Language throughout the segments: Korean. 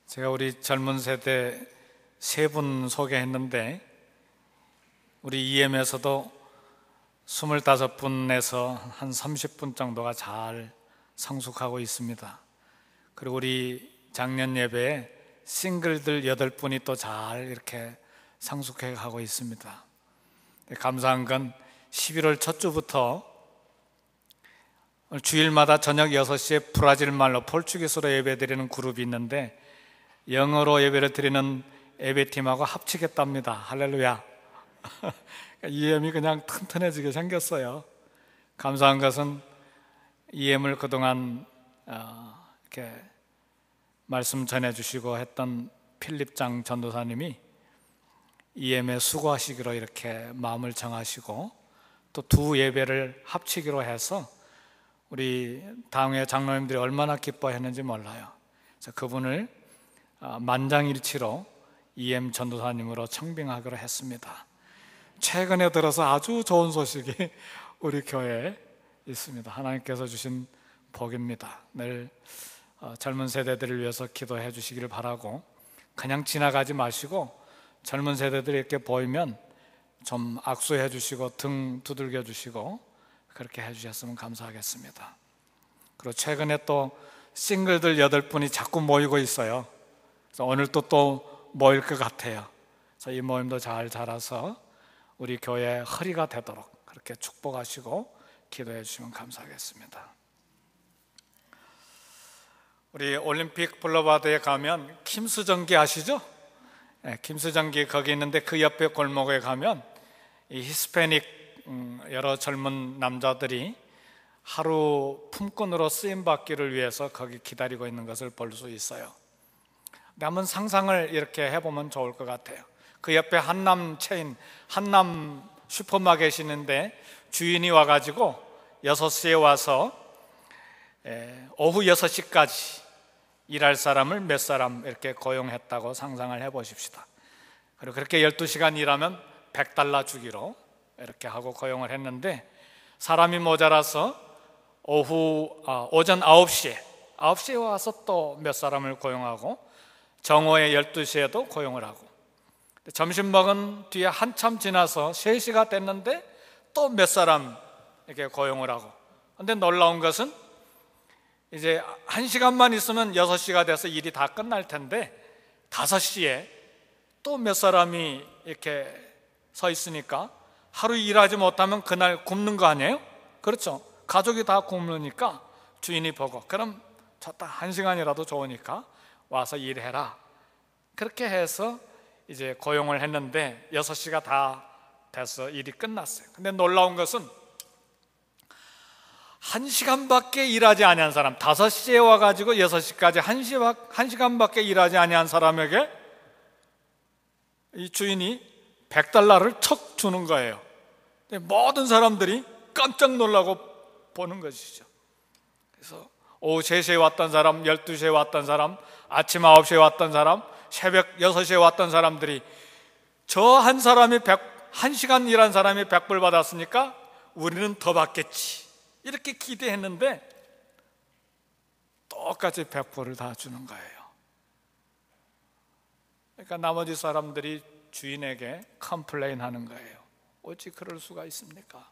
제가 우리 젊은 세대 세 분 소개했는데 우리 EM에서도 25분에서 한 30분 정도가 잘 성숙하고 있습니다. 그리고 우리 작년 예배에 싱글들 8분이 또 잘 이렇게 성숙해 가고 있습니다. 감사한 건 11월 첫 주부터 주일마다 저녁 6시에 브라질 말로 포르투기스로 예배드리는 그룹이 있는데 영어로 예배를 드리는 예배팀하고 합치겠답니다. 할렐루야. EM이 그냥 튼튼해지게 생겼어요. 감사한 것은 EM을 그동안 이렇게 말씀 전해주시고 했던 필립장 전도사님이 EM에 수고하시기로 이렇게 마음을 정하시고 또 두 예배를 합치기로 해서 우리 당회 장로님들이 얼마나 기뻐했는지 몰라요. 그래서 그분을 만장일치로 EM 전도사님으로 청빙하기로 했습니다. 최근에 들어서 아주 좋은 소식이 우리 교회에 있습니다. 하나님께서 주신 복입니다. 늘 젊은 세대들을 위해서 기도해 주시기를 바라고, 그냥 지나가지 마시고 젊은 세대들이 이렇게 보이면 좀 악수해 주시고 등 두들겨 주시고 그렇게 해 주셨으면 감사하겠습니다. 그리고 최근에 또 싱글들 8분이 자꾸 모이고 있어요. 그래서 오늘 또 모일 것 같아요. 그래서 이 모임도 잘 자라서 우리 교회 허리가 되도록 그렇게 축복하시고 기도해 주시면 감사하겠습니다. 우리 올림픽 블루바드에 가면 킴스전기 아시죠? 네, 킴스전기 거기 있는데 그 옆에 골목에 가면 이 히스패닉 여러 젊은 남자들이 하루 품꾼으로 쓰임받기를 위해서 거기 기다리고 있는 것을 볼 수 있어요. 근데 한번 상상을 이렇게 해보면 좋을 것 같아요. 그 옆에 한남 체인, 한남 슈퍼마켓이 있는데 주인이 와가지고 6시에 와서 오후 6시까지 일할 사람을 몇 사람 이렇게 고용했다고 상상을 해보십시다. 그리고 그렇게 12시간 일하면 $100 주기로 이렇게 하고 고용을 했는데, 사람이 모자라서 오전 9시에 와서 또 몇 사람을 고용하고 정오에 12시에도 고용을 하고, 점심 먹은 뒤에 한참 지나서 3시가 됐는데 또 몇 사람 이렇게 고용을 하고. 근데 놀라운 것은 이제 1시간만 있으면 6시가 돼서 일이 다 끝날 텐데 5시에 또 몇 사람이 이렇게 서 있으니까 하루 일하지 못하면 그날 굶는 거 아니에요? 그렇죠. 가족이 다 굶으니까 주인이 보고, 그럼 좋다, 1시간이라도 좋으니까 와서 일해라. 그렇게 해서 이제 고용을 했는데 6시가 다 돼서 일이 끝났어요. 근데 놀라운 것은 1시간밖에 일하지 아니한 사람, 5시에 와가지고 6시까지 1시간밖에 일하지 아니한 사람에게 이 주인이 $100를 척 주는 거예요. 모든 사람들이 깜짝 놀라고 보는 것이죠. 그래서 오후 3시에 왔던 사람, 12시에 왔던 사람, 아침 9시에 왔던 사람, 새벽 6시에 왔던 사람들이 저 한 사람이 1시간 일한 사람이 $100 받았으니까 우리는 더 받겠지 이렇게 기대했는데 똑같이 $100을 다 주는 거예요. 그러니까 나머지 사람들이 주인에게 컴플레인 하는 거예요. 어찌 그럴 수가 있습니까?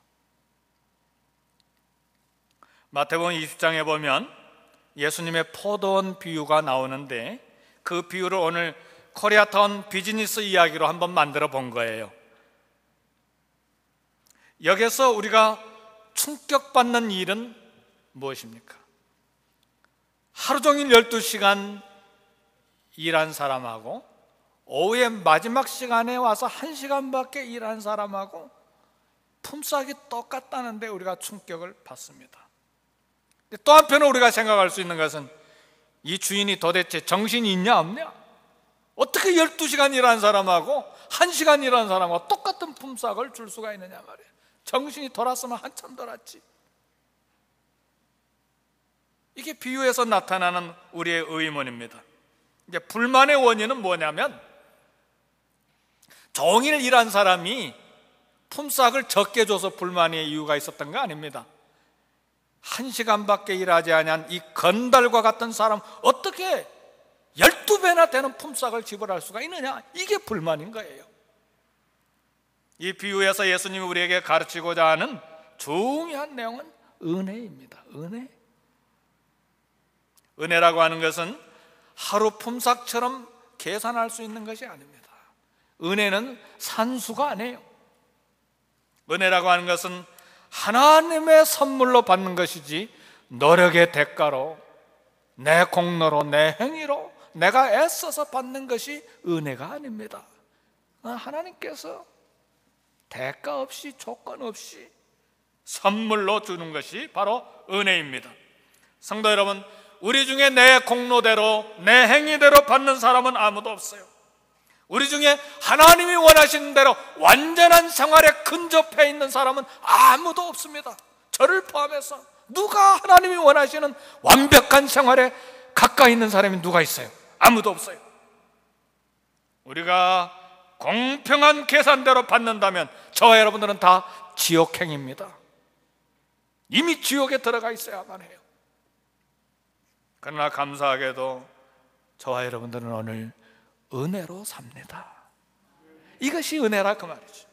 마태복음 20장에 보면 예수님의 포도원 비유가 나오는데 그 비유를 오늘 코리아타운 비즈니스 이야기로 한번 만들어 본 거예요. 여기서 우리가 충격받는 일은 무엇입니까? 하루 종일 12시간 일한 사람하고 오후에 마지막 시간에 와서 1시간밖에 일한 사람하고 품삯이 똑같다는데 우리가 충격을 받습니다. 또 한편으로 우리가 생각할 수 있는 것은 이 주인이 도대체 정신이 있냐 없냐? 어떻게 12시간 일한 사람하고 1시간 일한 사람하고 똑같은 품삯을 줄 수가 있느냐 말이에요. 정신이 돌았으면 한참 돌았지. 이게 비유에서 나타나는 우리의 의문입니다. 이제 불만의 원인은 뭐냐면 종일 일한 사람이 품삯을 적게 줘서 불만의 이유가 있었던 거 아닙니다. 1시간밖에 일하지 아니한 이 건달과 같은 사람 어떻게 12배나 되는 품삯을 지불할 수가 있느냐? 이게 불만인 거예요. 이 비유에서 예수님이 우리에게 가르치고자 하는 중요한 내용은 은혜입니다. 은혜라고 하는 것은 하루 품삯처럼 계산할 수 있는 것이 아닙니다. 은혜는 산수가 아니에요. 은혜라고 하는 것은 하나님의 선물로 받는 것이지 노력의 대가로, 내 공로로, 내 행위로 내가 애써서 받는 것이 은혜가 아닙니다. 하나님께서 대가 없이, 조건 없이 선물로 주는 것이 바로 은혜입니다. 성도 여러분, 우리 중에 내 공로대로, 내 행위대로 받는 사람은 아무도 없어요. 우리 중에 하나님이 원하시는 대로 완전한 생활에 근접해 있는 사람은 아무도 없습니다. 저를 포함해서 누가 하나님이 원하시는 완벽한 생활에 가까이 있는 사람이 누가 있어요? 아무도 없어요. 우리가 공평한 계산대로 받는다면 저와 여러분들은 다 지옥행입니다. 이미 지옥에 들어가 있어야만 해요. 그러나 감사하게도 저와 여러분들은 오늘 은혜로 삽니다. 이것이 은혜라 그 말이죠.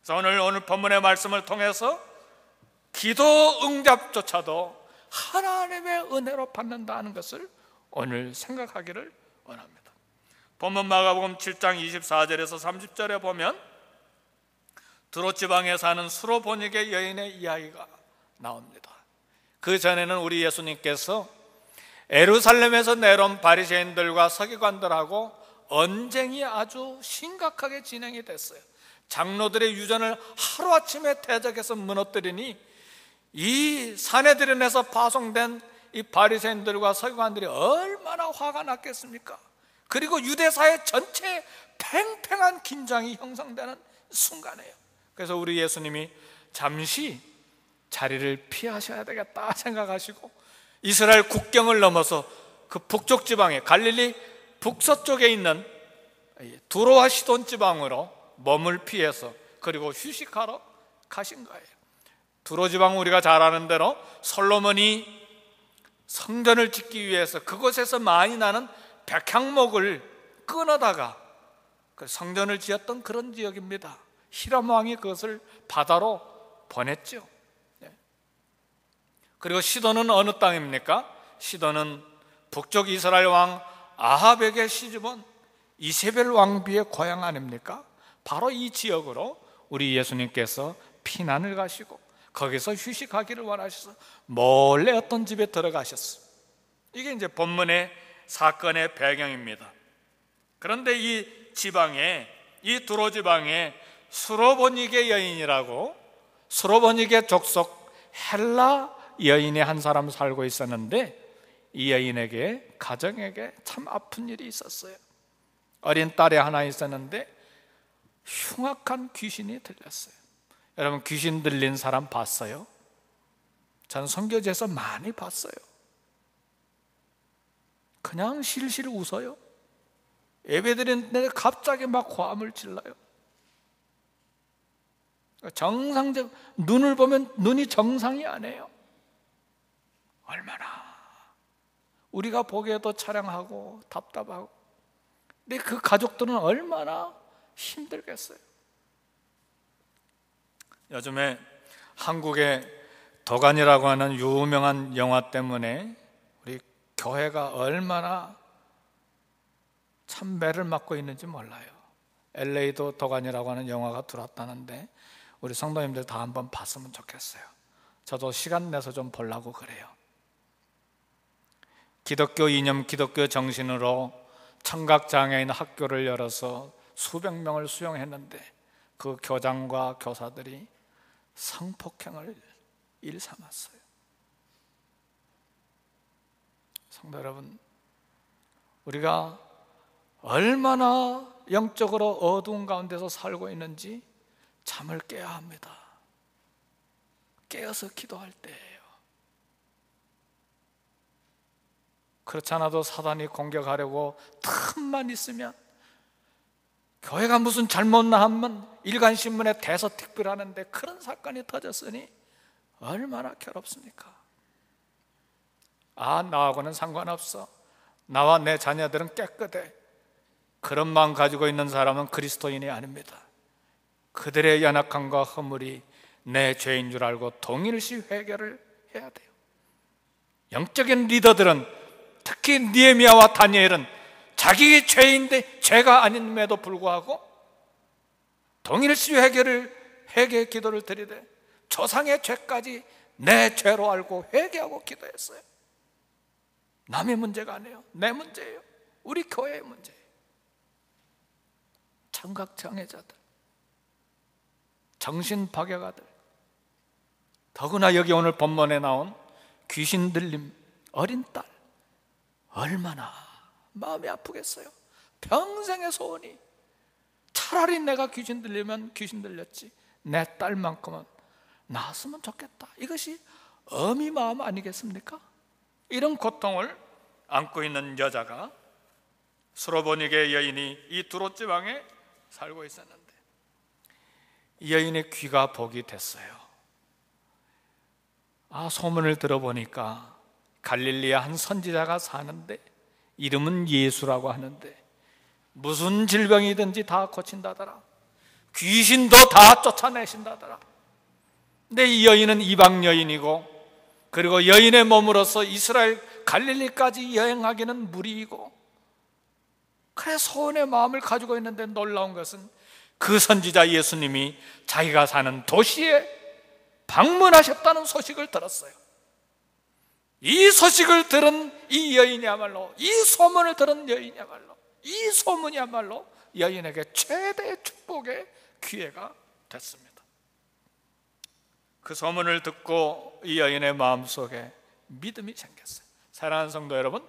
그래서 오늘 본문의 말씀을 통해서 기도 응답조차도 하나님의 은혜로 받는다는 것을 오늘 생각하기를 원합니다. 본문 마가복음 7장 24절에서 30절에 보면 두롯 지방에 사는 수로보니게 여인의 이야기가 나옵니다. 그 전에는 우리 예수님께서 예루살렘에서 내려온 바리새인들과 서기관들하고 언쟁이 아주 심각하게 진행이 됐어요. 장로들의 유전을 하루아침에 대적해서 무너뜨리니 이 사내들인에서 파송된 이 바리새인들과 서기관들이 얼마나 화가 났겠습니까? 그리고 유대사회 전체에 팽팽한 긴장이 형성되는 순간이에요. 그래서 우리 예수님이 잠시 자리를 피하셔야 되겠다 생각하시고 이스라엘 국경을 넘어서 그 북쪽 지방에 갈릴리 북서쪽에 있는 두로와 시돈 지방으로 몸을 피해서 그리고 휴식하러 가신 거예요. 두로 지방 우리가 잘 아는 대로 솔로몬이 성전을 짓기 위해서 그곳에서 많이 나는 백향목을 끊어다가 그 성전을 지었던 그런 지역입니다. 히람 왕이 그것을 바다로 보냈죠. 그리고 시돈은 어느 땅입니까? 시돈은 북쪽 이스라엘 왕 아합에게 시집온 이세벨 왕비의 고향 아닙니까? 바로 이 지역으로 우리 예수님께서 피난을 가시고 거기서 휴식하기를 원하셔서 몰래 어떤 집에 들어가셨어요. 이게 이제 본문의 사건의 배경입니다. 그런데 이 지방에, 이 두로 지방에 수로보니게 여인이라고, 수로보니게 족속 헬라 여인의 한 사람 살고 있었는데 이 여인에게, 가정에게 참 아픈 일이 있었어요. 어린 딸이 하나 있었는데 흉악한 귀신이 들렸어요. 여러분, 귀신 들린 사람 봤어요? 저는 선교지에서 많이 봤어요. 그냥 실실 웃어요. 예배드리는데 갑자기 막 화음을 질러요. 정상적, 눈을 보면 눈이 정상이 아니에요. 얼마나 우리가 보기에도 차량하고 답답하고, 근데 그 가족들은 얼마나 힘들겠어요. 요즘에 한국의 도간이라고 하는 유명한 영화 때문에 우리 교회가 얼마나 참 매를 맞고 있는지 몰라요. LA도 도간이라고 하는 영화가 들어왔다는데 우리 성도님들 다 한번 봤으면 좋겠어요. 저도 시간 내서 좀 보려고 그래요. 기독교 이념, 기독교 정신으로 청각장애인 학교를 열어서 수백 명을 수용했는데 그 교장과 교사들이 성폭행을 일삼았어요. 성도 여러분, 우리가 얼마나 영적으로 어두운 가운데서 살고 있는지 잠을 깨야 합니다. 깨어서 기도할 때예요. 그렇지 않아도 사단이 공격하려고 틈만 있으면, 교회가 무슨 잘못나 하면 일간신문에 대서특필하는데 그런 사건이 터졌으니 얼마나 괴롭습니까? 아, 나하고는 상관없어, 나와 내 자녀들은 깨끗해. 그런 마음 가지고 있는 사람은 그리스도인이 아닙니다. 그들의 연약함과 허물이 내 죄인 줄 알고 동일시 회개를 해야 돼요. 영적인 리더들은, 특히 느헤미야와 다니엘은 자기 죄인데 죄가 아님에도 불구하고 동일시 회개 기도를 드리되 조상의 죄까지 내 죄로 알고 회개하고 기도했어요. 남의 문제가 아니에요. 내 문제예요. 우리 교회의 문제예요. 청각장애자들, 정신박약아들, 더구나 여기 오늘 본문에 나온 귀신 들림 어린 딸, 얼마나 마음이 아프겠어요. 평생의 소원이, 차라리 내가 귀신 들리면 귀신 들렸지, 내 딸만큼은 나았으면 좋겠다. 이것이 어미 마음 아니겠습니까? 이런 고통을 안고 있는 여자가, 수로보니게 여인이 이 두로 지방에 살고 있었는데, 이 여인의 귀가 복이 됐어요. 소문을 들어보니까 갈릴리에 한 선지자가 사는데 이름은 예수라고 하는데 무슨 질병이든지 다 고친다더라. 귀신도 다 쫓아내신다더라. 근데 이 여인은 이방 여인이고, 그리고 여인의 몸으로서 이스라엘 갈릴리까지 여행하기는 무리이고, 그래 소원의 마음을 가지고 있는데 놀라운 것은 그 선지자 예수님이 자기가 사는 도시에 방문하셨다는 소식을 들었어요. 이 소식을 들은 이 여인이야말로, 이 소문을 들은 여인이야말로, 이 소문이야말로 여인에게 최대의 축복의 기회가 됐습니다. 그 소문을 듣고 이 여인의 마음속에 믿음이 생겼어요. 사랑하는 성도 여러분,